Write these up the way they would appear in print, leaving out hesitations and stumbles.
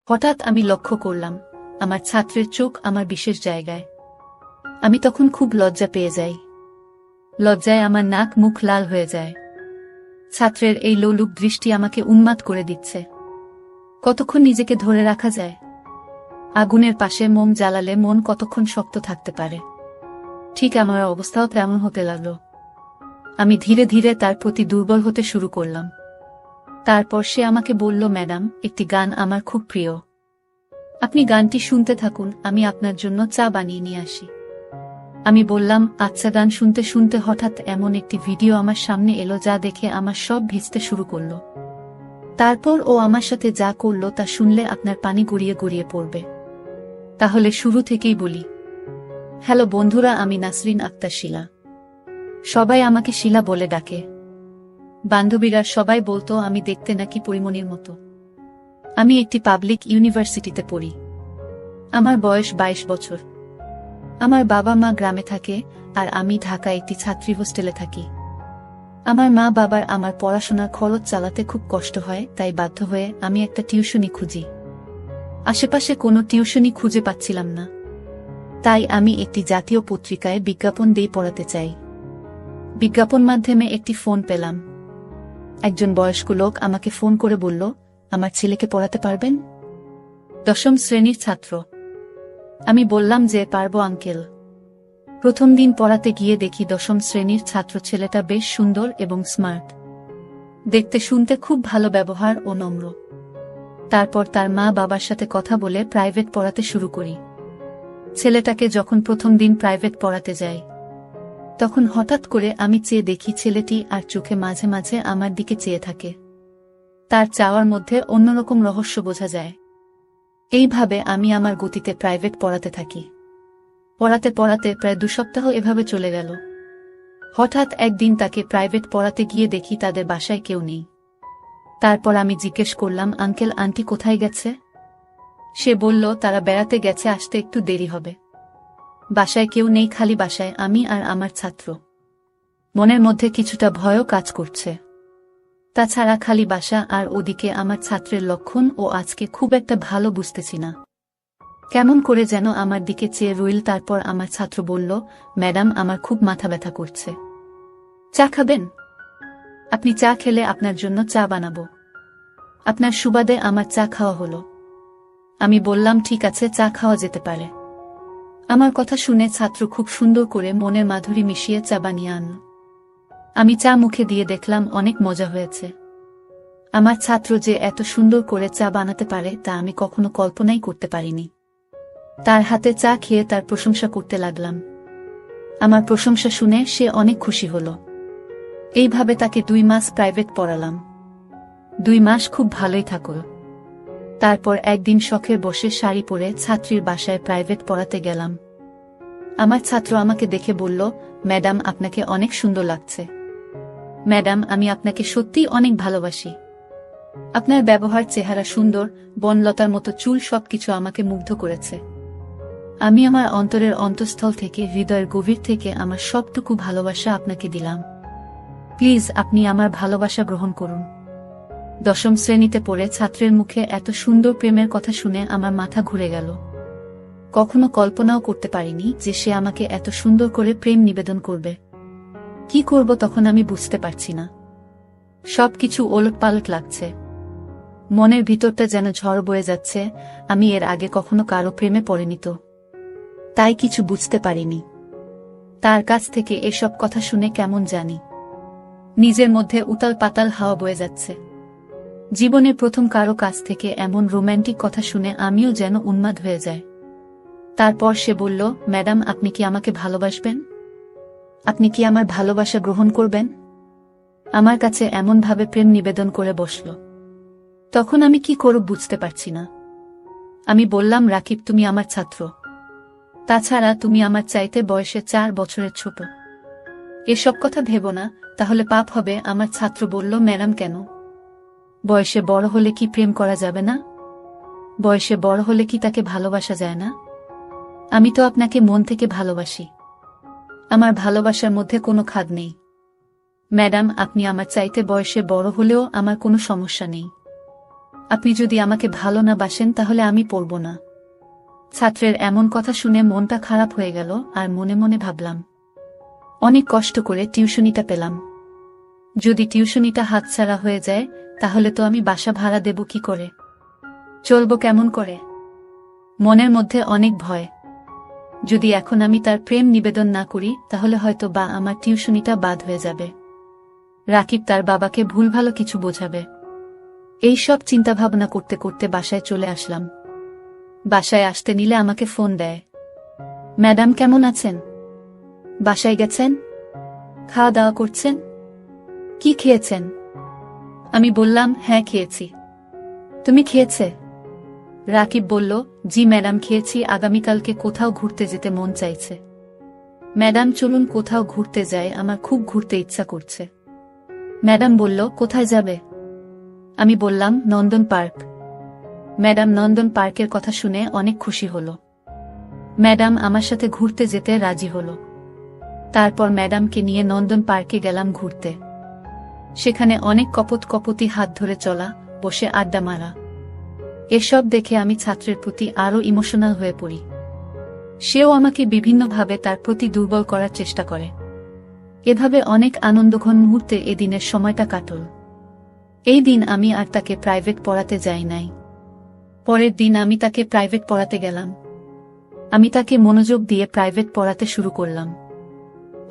হঠাৎ আমি লক্ষ্য করলাম আমার ছাত্রের চোখ আমার বিশেষ জায়গায়। আমি তখন খুব লজ্জা পেয়ে যাই। লজ্জায় আমার নাক মুখ লাল হয়ে যায়। ছাত্রের এই লোলুপ দৃষ্টি আমাকে উন্মাদ করে দিচ্ছে। কতক্ষণ নিজেকে ধরে রাখা যায়? আগুনের পাশে মোম জ্বালালে মন কতক্ষণ শক্ত থাকতে পারে? ঠিক আমার অবস্থাও তেমন হতে লাগল। আমি ধীরে ধীরে তার প্রতি দুর্বল হতে শুরু করলাম। তারপর সে আমাকে বলল, ম্যাডাম, একটি গান আমার খুব প্রিয়। আপনি গানটি শুনতে থাকুন, আমি আপনার জন্য চা বানিয়ে নিয়ে আসি। আমি বললাম, আচ্ছা। গান শুনতে শুনতে হঠাৎ এমন একটি ভিডিও আমার সামনে এলো যা দেখে আমার সব ভিজতে শুরু করলো। তারপর ও আমার সাথে যা করলো তা শুনলে আপনার পানি গড়িয়ে গড়িয়ে পড়বে। তাহলে শুরু থেকেই বলি। হ্যালো বন্ধুরা, আমি নাসরিন আক্তার শিলা। সবাই আমাকে শিলা বলে ডাকে। বান্ধবীরা সবাই বলতো আমি দেখতে নাকি পরিমণির মতো। আমি একটি পাবলিক ইউনিভার্সিটিতে পড়ি। আমার বয়স 22 বছর। আমার বাবা মা গ্রামে থাকে আর আমি ঢাকায় একটি ছাত্রী হোস্টেলে থাকি। আমার মা বাবার আমার পড়াশোনার খরচ চালাতে খুব কষ্ট হয়, তাই বাধ্য হয়ে আমি একটা টিউশনি খুঁজি। আশেপাশে কোনো টিউশনি খুঁজে পাচ্ছিলাম না। তাই আমি একটি জাতীয় পত্রিকায় বিজ্ঞাপন দিয়ে পড়াতে চাই। বিজ্ঞাপন মাধ্যমে একটি ফোন পেলাম। একজন বয়স্ক লোক আমাকে ফোন করে বলল, আমার ছেলেকে পড়াতে পারবেন? 10ম শ্রেণীর ছাত্র। আমি বললাম যে পারবো আঙ্কেল। প্রথম দিন পড়াতে গিয়ে দেখি 10ম শ্রেণীর ছাত্র ছেলেটা বেশ সুন্দর এবং স্মার্ট। দেখতে শুনতে খুব ভালো, ব্যবহার ও নম্র। তারপর তার মা বাবার সাথে কথা বলে প্রাইভেট পড়াতে শুরু করি। ছেলেটাকে যখন প্রথম দিন প্রাইভেট পড়াতে যাই, তখন হঠাৎ করে আমি চেয়ে দেখি ছেলেটি আর চোখে মাঝে মাঝে আমার দিকে চেয়ে থাকে। তার চাওয়ার মধ্যে অন্যরকম রহস্য বোঝা যায়। এইভাবে আমি আমার গতিতে প্রাইভেট পড়াতে থাকি। পড়াতে পড়াতে প্রায় 2 সপ্তাহ এভাবে চলে গেল। হঠাৎ একদিন তাকে প্রাইভেট পড়াতে গিয়ে দেখি তাদের বাসায় কেউ নেই। তারপর আমি জিজ্ঞেস করলাম, আঙ্কেল আন্টি কোথায় গেছে? সে বলল, তারা বেড়াতে গেছে, আসতে একটু দেরি হবে। বাসায় কেউ নেই, খালি বাসায় আমি আর আমার ছাত্র। মনের মধ্যে কিছুটা ভয়ও কাজ করছে। তাছাড়া খালি বাসা আর ওদিকে আমার ছাত্রের লক্ষণ ও আজকে খুব একটা ভালো বুঝতেছি না। কেমন করে যেন আমার দিকে চেয়ে রইল। তারপর আমার ছাত্র বলল, ম্যাডাম, আমার খুব মাথা ব্যথা করছে। চা খাবেন? আপনি চা খেলে আপনার জন্য চা বানাবো। আপনার সুবাদে আমার চা খাওয়া হলো। আমি বললাম, ঠিক আছে, চা খাওয়া যেতে পারে। আমার কথা শুনে ছাত্র খুব সুন্দর করে মনের মাধুরী মিশিয়ে চা বানিয়ে আনল। আমি চা মুখে দিয়ে দেখলাম অনেক মজা হয়েছে। আমার ছাত্র যে এত সুন্দর করে চা বানাতে পারে তা আমি কখনো কল্পনাই করতে পারিনি। তার হাতে চা খেয়ে তার প্রশংসা করতে লাগলাম। আমার প্রশংসা শুনে সে অনেক খুশি হল। এইভাবে তাকে 2 মাস প্রাইভেট পড়ালাম। 2 মাস খুব ভালোই থাকল। তারপর একদিন শখের বসে শাড়ি পরে ছাত্রীর বাসায় প্রাইভেট পড়াতে গেলাম। আমার ছাত্র আমাকে দেখে বলল, ম্যাডাম, আপনাকে অনেক সুন্দর লাগছে। ম্যাডাম, আমি আপনাকে সত্যিই অনেক ভালোবাসি। আপনার ব্যবহার, চেহারা সুন্দর, বনলতার মতো চুল, সবকিছু আমাকে মুগ্ধ করেছে। আমি আমার অন্তরের অন্তঃস্থল থেকে, হৃদয়ের গভীর থেকে আমার সবটুকু ভালোবাসা আপনাকে দিলাম। প্লিজ আপনি আমার ভালোবাসা গ্রহণ করুন। 10ম শ্রেণীতে পড়ে ছাত্রের মুখে এত সুন্দর প্রেমের কথা শুনে আমার মাথা ঘুরে গেল। কখনো কল্পনাও করতে পারিনি যে সে আমাকে এত সুন্দর করে প্রেম নিবেদন করবে। কি করব তখন আমি বুঝতে পারছি না। সবকিছু ওলটপালট লাগছে। মনের ভিতরটা যেন ঝড় বয়ে যাচ্ছে। আমি এর আগে কখনো কারো প্রেমে পড়িনি তো, তাই কিছু বুঝতে পারিনি। তার কাছ থেকে এসব কথা শুনে কেমন জানি নিজের মধ্যে উতাল পাতাল হাওয়া বয়ে যাচ্ছে। জীবনের প্রথম কারো কাছ থেকে এমন রোম্যান্টিক কথা শুনে আমিও যেন উন্মাদ হয়ে যায়। তারপর সে বলল, ম্যাডাম, আপনি কি আমাকে ভালোবাসবেন? আপনি কি আমার ভালোবাসা গ্রহণ করবেন? আমার কাছে এমনভাবে প্রেম নিবেদন করে বসল। তখন আমি কি করব বুঝতে পারছি না। আমি বললাম, রাকিব, তুমি আমার ছাত্র। তাছাড়া তুমি আমার চাইতে বয়সে 4 বছরের ছোট। এসব কথা ভেবো না, তাহলে পাপ হবে। আমার ছাত্র বলল, ম্যাডাম, কেন? বয়সে বড় হলে কি প্রেম করা যাবে না? বয়সে বড় হলে কি তাকে ভালোবাসা যায় না? আমি তো আপনাকে মন থেকে ভালোবাসি। আমার ভালোবাসার মধ্যে কোনো খাদ নেই। ম্যাডাম, আপনি আমার চাইতে বয়সে বড় হলেও আমার কোনো সমস্যা নেই। আপনি যদি আমাকে ভালো না বাসেন তাহলে আমি পড়ব না। ছাত্রের এমন কথা শুনে মনটা খারাপ হয়ে গেল আর মনে মনে ভাবলাম, অনেক কষ্ট করে টিউশনিটা পেলাম। যদি টিউশনিটা হাতছাড়া হয়ে যায় তাহলে তো আমি বাসা ভাড়া দেব কি করে, চলব কেমন করে? মনের মধ্যে অনেক ভয়। যদি এখন আমি তার প্রেম নিবেদন না করি তাহলে হয়তো বা আমার টিউশনিটা বাদ হয়ে যাবে। রাকিব তার বাবাকে ভুলভালো কিছু বোঝাবে। এই সব চিন্তাভাবনা করতে করতে বাসায় চলে আসলাম। বাসায় আসতে নিলে আমাকে ফোন দেয়, ম্যাডাম কেমন আছেন? বাসায় গেছেন? খাওয়া দাওয়া করছেন? কি খেয়েছেন? আমি বললাম, হ্যাঁ খেয়েছি। তুমি খেয়েছে? রাকিব বলল, জি ম্যাডাম খেয়েছি, আগামীকালকে কোথাও ঘুরতে যেতে মন চাইছে। ম্যাডাম চলুন কোথাও ঘুরতে যাই, আমার খুব ঘুরতে ইচ্ছা করছে। ম্যাডাম বলল, কোথায় যাবে? আমি বললাম, নন্দন পার্ক। ম্যাডাম নন্দন পার্কের কথা শুনে অনেক খুশি হল। ম্যাডাম আমার সাথে ঘুরতে যেতে রাজি হল। তারপর ম্যাডামকে নিয়ে নন্দন পার্কে গেলাম ঘুরতে। সেখানে অনেক কপতি হাত ধরে চলা, বসে আড্ডা মারা। এসব দেখে আমি ছাত্রের প্রতি আরও ইমোশনাল হয়ে পড়ি। সেও আমাকে বিভিন্নভাবে তার প্রতি দুর্বল করার চেষ্টা করে। এভাবে অনেক আনন্দঘন মুহূর্তে এদিনের সময়টা কাটল। এই দিন আমি আর তাকে প্রাইভেট পড়াতে যাই নাই। পরের দিন আমি তাকে প্রাইভেট পড়াতে গেলাম। আমি তাকে মনোযোগ দিয়ে প্রাইভেট পড়াতে শুরু করলাম।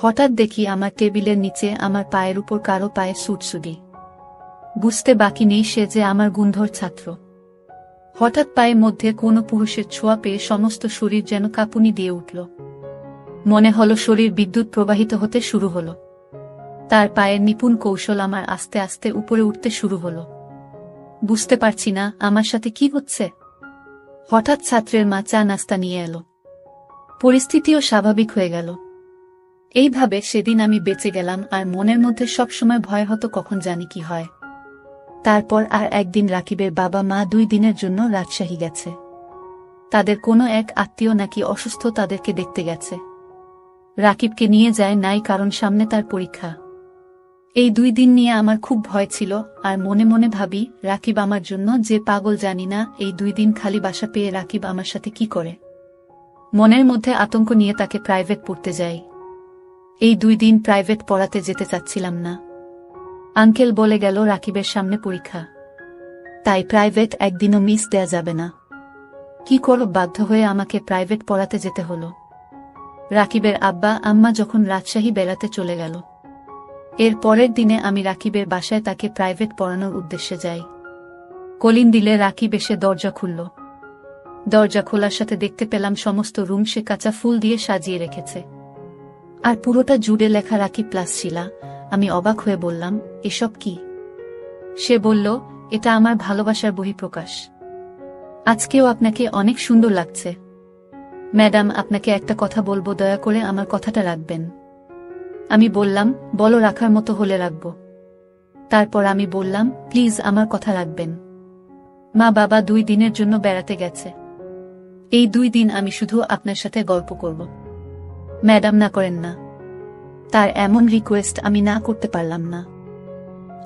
হঠাৎ দেখি আমার টেবিলের নিচে আমার পায়ের উপর কারো পায়ে সুটসুটি। বুঝতে বাকি নেই সে যে আমার গুণধর ছাত্র। হঠাৎ পায়ের মধ্যে কোনো পুরুষের ছোঁয়া পেয়ে সমস্ত শরীর যেন কাঁপুনি দিয়ে উঠল। মনে হলো শরীর বিদ্যুৎ প্রবাহিত হতে শুরু হলো। তার পায়ের নিপুণ কৌশল আমার আস্তে আস্তে উপরে উঠতে শুরু হলো। বুঝতে পারছি না আমার সাথে কি হচ্ছে। হঠাৎ ছাত্রের মা চা নাস্তা নিয়ে এলো। পরিস্থিতিও স্বাভাবিক হয়ে গেল। এইভাবে সেদিন আমি বেঁচে গেলাম, আর মনের মধ্যে সবসময় ভয় হতো কখন জানি কি হয়। তারপর আর একদিন রাকিবের বাবা মা 2 দিনের জন্য রাজশাহী গেছে। তাদের কোনো এক আত্মীয় নাকি অসুস্থ, তাদেরকে দেখতে গেছে। রাকিবকে নিয়ে যায় নাই, কারণ সামনে তার পরীক্ষা। এই 2 দিন নিয়ে আমার খুব ভয় ছিল, আর মনে মনে ভাবি, রাকিব আমার জন্য যে পাগল জানি না, এই 2 দিন খালি বাসা পেয়ে রাকিব আমার সাথে কি করে। মনের মধ্যে আতঙ্ক নিয়ে তাকে প্রাইভেট পড়তে যাই। এই 2 দিন প্রাইভেট পড়াতে যেতে চাচ্ছিলাম না। আঙ্কেল বলে গেল রাকিবের সামনে পরীক্ষা, তাই প্রাইভেট একদিনও মিস দেয়া যাবে না। কি করব, বাধ্য হয়ে আমাকে প্রাইভেট পড়াতে যেতে হলো। রাকিবের আব্বা আম্মা যখন রাজশাহী বেড়াতে চলে গেল, এর পরের দিনে আমি রাকিবের বাসায় তাকে প্রাইভেট পড়ানোর উদ্দেশ্যে যাই। কলিং দিলে রাকিব এসে দরজা খুলল। দরজা খোলার সাথে দেখতে পেলাম সমস্ত রুম সে কাঁচা ফুল দিয়ে সাজিয়ে রেখেছে, আর পুরোটা জুড়ে লেখা রাকিব প্লাস শিলা। আমি অবাক হয়ে বললাম, এসব কি? সে বলল, এটা আমার ভালোবাসার বহিঃপ্রকাশ। আজকেও আপনাকে অনেক সুন্দর লাগছে। ম্যাডাম, আপনাকে একটা কথা বলবো, দয়া করে আমার কথাটা রাখবেন। আমি বললাম, বলো, রাখার মতো হলে রাখব। তারপর আমি বললাম, প্লিজ আমার কথা রাখবেন। মা বাবা 2 দিনের জন্য বেড়াতে গেছে। এই 2 দিন আমি শুধু আপনার সাথে গল্প করব। ম্যাডাম, না করেন না। তার এমন রিকোয়েস্ট আমি না করতে পারলাম না।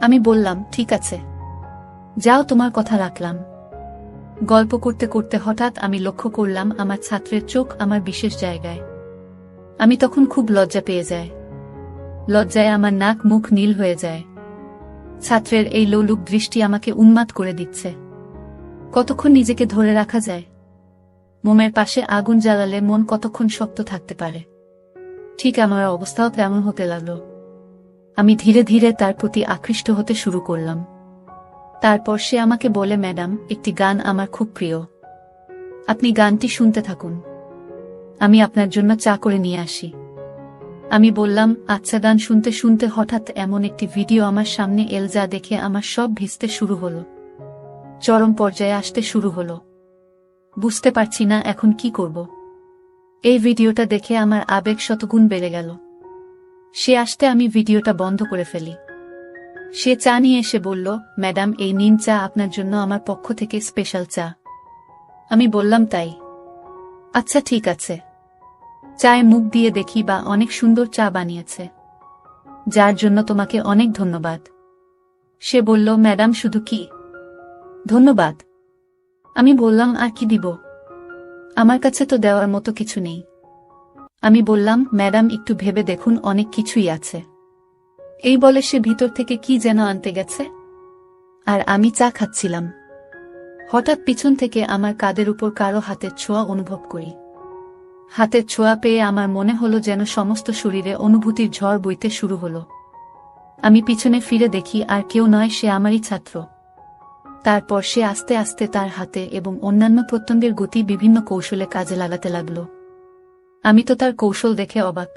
আমি বললাম, ঠিক আছে, যাও, তোমার কথা রাখলাম। গল্প করতে করতে হঠাৎ আমি লক্ষ্য করলাম আমার ছাত্রের চোখ আমার বিশেষ জায়গায়। আমি তখন খুব লজ্জা পেয়ে যাই। লজ্জায় আমার নাক মুখ নীল হয়ে যায়। ছাত্রের এই লোলুপ দৃষ্টি আমাকে উন্মাদ করে দিচ্ছে। কতক্ষণ নিজেকে ধরে রাখা যায়? মোমের পাশে আগুন জ্বালালে মন কতক্ষণ শক্ত থাকতে পারে? ঠিক আমার অবস্থাও তেমন হতে লাগলো। আমি ধীরে ধীরে তার প্রতি আকৃষ্ট হতে শুরু করলাম। তারপর সে আমাকে বলে, ম্যাডাম, একটি গান আমার খুব প্রিয়, আপনি গানটি শুনতে থাকুন, আমি আপনার জন্য চা করে নিয়ে আসি। আমি বললাম, আচ্ছা। গান শুনতে শুনতে হঠাৎ এমন একটি ভিডিও আমার সামনে এল, যা দেখে আমার সব ভিজতে শুরু হলো, চরম পর্যায়ে আসতে শুরু হলো। বুঝতে পারছি না এখন কি করব। এই ভিডিওটা দেখে আমার আবেগ শতগুণ বেড়ে গেল। সে আসতে আমি ভিডিওটা বন্ধ করে ফেলি। সে চা নিয়ে এসে বলল, ম্যাডাম, এই নিন চা, আপনার জন্য আমার পক্ষ থেকে স্পেশাল চা। আমি বললাম, তাই? আচ্ছা, ঠিক আছে। চায়ে মুখ দিয়ে দেখি, বা অনেক সুন্দর চা বানিয়েছে, যার জন্য তোমাকে অনেক ধন্যবাদ। সে বলল, ম্যাডাম, শুধু কি, ধন্যবাদ। আমি বললাম, আর কি দিব? আমার কাছে তো দেওয়ার মতো কিছু নেই। আমি বললাম, ম্যাডাম একটু ভেবে দেখুন, অনেক কিছুই আছে। এই বলে সে ভিতর থেকে কি যেন আনতে গেছে, আর আমি চা খাচ্ছিলাম। হঠাৎ পিছন থেকে আমার কাঁধের উপর কারো হাতের ছোঁয়া অনুভব করি। হাতের ছোঁয়া পেয়ে আমার মনে হলো যেন সমস্ত শরীরে অনুভূতির ঝড় বইতে শুরু হলো। আমি পিছনে ফিরে দেখি আর কেউ নয়, সে আমারই ছাত্র। তারপর সে আস্তে আস্তে তার হাতে এবং অন্যান্য প্রত্যঙ্গের গতি বিভিন্ন কৌশলে কাজে লাগাতে লাগল। আমি তো তার কৌশল দেখে অবাক।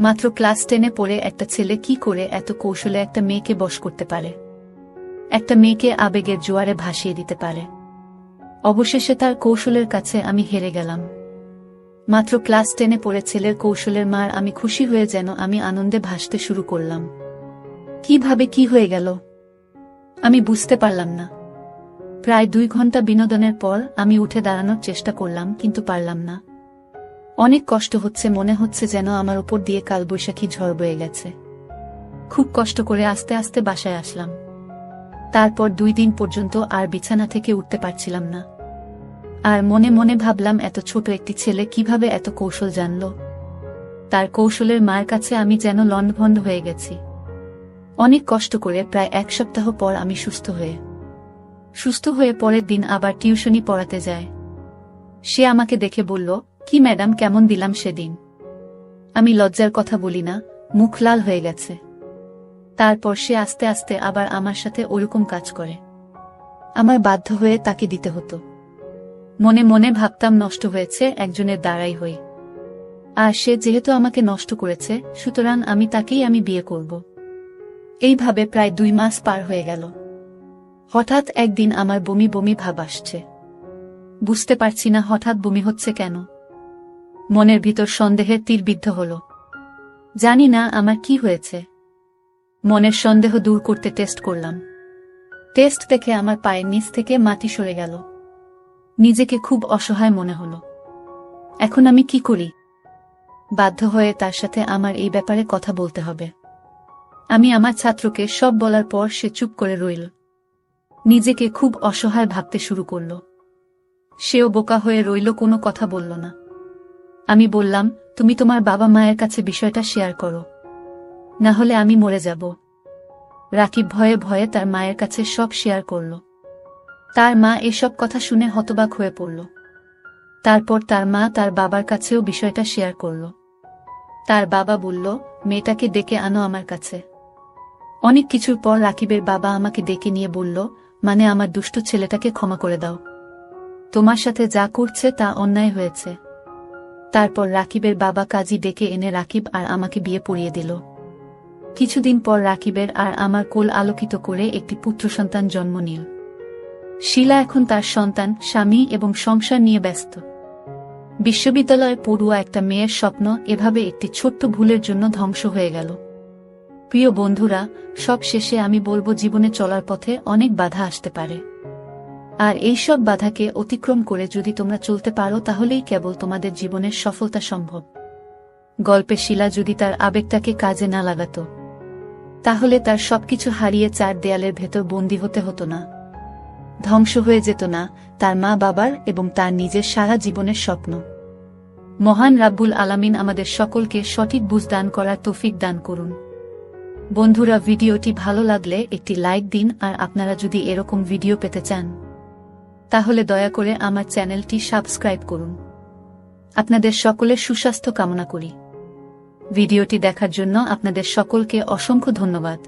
মাত্র ক্লাস 10-এ পড়ে একটা ছেলে কি করে এত কৌশলে একটা মেয়েকে বশ করতে পারে, একটা মেয়েকে আবেগের জোয়ারে ভাসিয়ে দিতে পারে। অবশেষে তার কৌশলের কাছে আমি হেরে গেলাম। মাত্র ক্লাস 10-এ পড়ে ছেলের কৌশলের মার আমি খুশি হয়ে যেন আমি আনন্দে ভাসতে শুরু করলাম। কিভাবে কি হয়ে গেল আমি বুঝতে পারলাম না। প্রায় 2 ঘন্টা বিনোদনের পর আমি উঠে দাঁড়ানোর চেষ্টা করলাম, কিন্তু পারলাম না। অনেক কষ্ট হচ্ছে, মনে হচ্ছে যেন আমার উপর দিয়ে কালবৈশাখী ঝড় বয়ে গেছে। খুব কষ্ট করে আস্তে আস্তে বাসায় আসলাম। তারপর 2 দিন পর্যন্ত আর বিছানা থেকে উঠতে পারছিলাম না। আর মনে মনে ভাবলাম, এত ছোট একটি ছেলে কিভাবে এত কৌশল জানল। তার কৌশলের মার কাছে আমি যেন লণ্ডভণ্ড হয়ে গেছি। অনেক কষ্ট করে প্রায় 1 সপ্তাহ পর আমি সুস্থ হয়ে পরের দিন আবার টিউশনি পড়াতে যায়। সে আমাকে দেখে বলল, কি ম্যাডাম, কেমন দিলাম সেদিন? আমি লজ্জার কথা বলি না, মুখ লাল হয়ে গেছে। তারপর সে আস্তে আস্তে আবার আমার সাথে ওরকম কাজ করে। আমার বাধ্য হয়ে তাকে দিতে হতো। মনে মনে ভাবতাম, নষ্ট হয়েছে একজনের দ্বারাই হই। আর সে যেহেতু আমাকে নষ্ট করেছে, সুতরাং তাকেই আমি বিয়ে করব। এইভাবে প্রায় 2 মাস পার হয়ে গেল। হঠাৎ একদিন আমার বমি বমি ভাব আসছে। বুঝতে পারছি না হঠাৎ বমি হচ্ছে কেন। মনের ভিতর সন্দেহের তীর বিদ্ধ হল। জানি না আমার কি হয়েছে। মনের সন্দেহ দূর করতে টেস্ট করলাম। টেস্ট দেখে আমার পায়ের নিচ থেকে মাটি সরে গেল। নিজেকে খুব অসহায় মনে হল। এখন আমি কি করি? বাধ্য হয়ে তার সাথে আমার এই ব্যাপারে কথা বলতে হবে। আমি আমার ছাত্রকে সব বলার পর সে চুপ করে রইল। নিজেকে খুব অসহায় ভাবতে শুরু করল। সেও বোকা হয়ে রইল, কোনো কথা বলল না। আমি বললাম, তুমি তোমার বাবা মায়ের কাছে বিষয়টা শেয়ার করো, না হলে আমি মরে যাব। রাকিব ভয়ে ভয়ে তার মায়ের কাছে সব শেয়ার করল। তার মা এসব কথা শুনে হতবাক হয়ে পড়ল। তারপর তার মা তার বাবার কাছেও বিষয়টা শেয়ার করল। তার বাবা বলল, মেয়েটাকে ডেকে আনো আমার কাছে। অনেক কিছুর পর রাকিবের বাবা আমাকে ডেকে নিয়ে বলল, মানে আমার দুষ্ট ছেলেটাকে ক্ষমা করে দাও। তোমার সাথে যা করছে তা অন্যায় হয়েছে। তারপর রাকিবের বাবা কাজী ডেকে এনে রাকিব আর আমাকে বিয়ে পড়িয়ে দিল। কিছুদিন পর রাকিবের আর আমার কোল আলোকিত করে একটি পুত্র সন্তান জন্ম নিল। শিলা এখন তার সন্তান, স্বামী এবং সংসার নিয়ে ব্যস্ত। বিশ্ববিদ্যালয়ে পড়ুয়া একটা মেয়ের স্বপ্ন এভাবে একটি ছোট্ট ভুলের জন্য ধ্বংস হয়ে গেল। প্রিয় বন্ধুরা, সব শেষে আমি বলবো, জীবনে চলার পথে অনেক বাধা আসতে পারে। আর এই সব বাধাকে অতিক্রম করে যদি তোমরা চলতে পারো, তাহলেই কেবল তোমাদের জীবনের সফলতা সম্ভব। গল্পে শিলা যদি তার আবেগটাকে কাজে না লাগাতো, তাহলে তার সবকিছু হারিয়ে 4 দেয়ালের ভেতর বন্দী হতে হতো না। ধ্বংস হয়ে যেত না তার মা বাবার এবং তার নিজের সারা জীবনের স্বপ্ন। মহান রাব্বুল আলামিন আমাদের সকলকে সঠিক বুঝ দান করার তৌফিক দান করুন। বন্ধুরা, ভিডিওটি ভালো লাগলে একটি লাইক দিন, আর আপনারা যদি এরকম ভিডিও পেতে চান, তাহলে দয়া করে আমার চ্যানেলটি সাবস্ক্রাইব করুন। আপনাদের সকলের সুস্বাস্থ্য কামনা করি। ভিডিওটি দেখার জন্য আপনাদের সকলকে অসংখ্য ধন্যবাদ।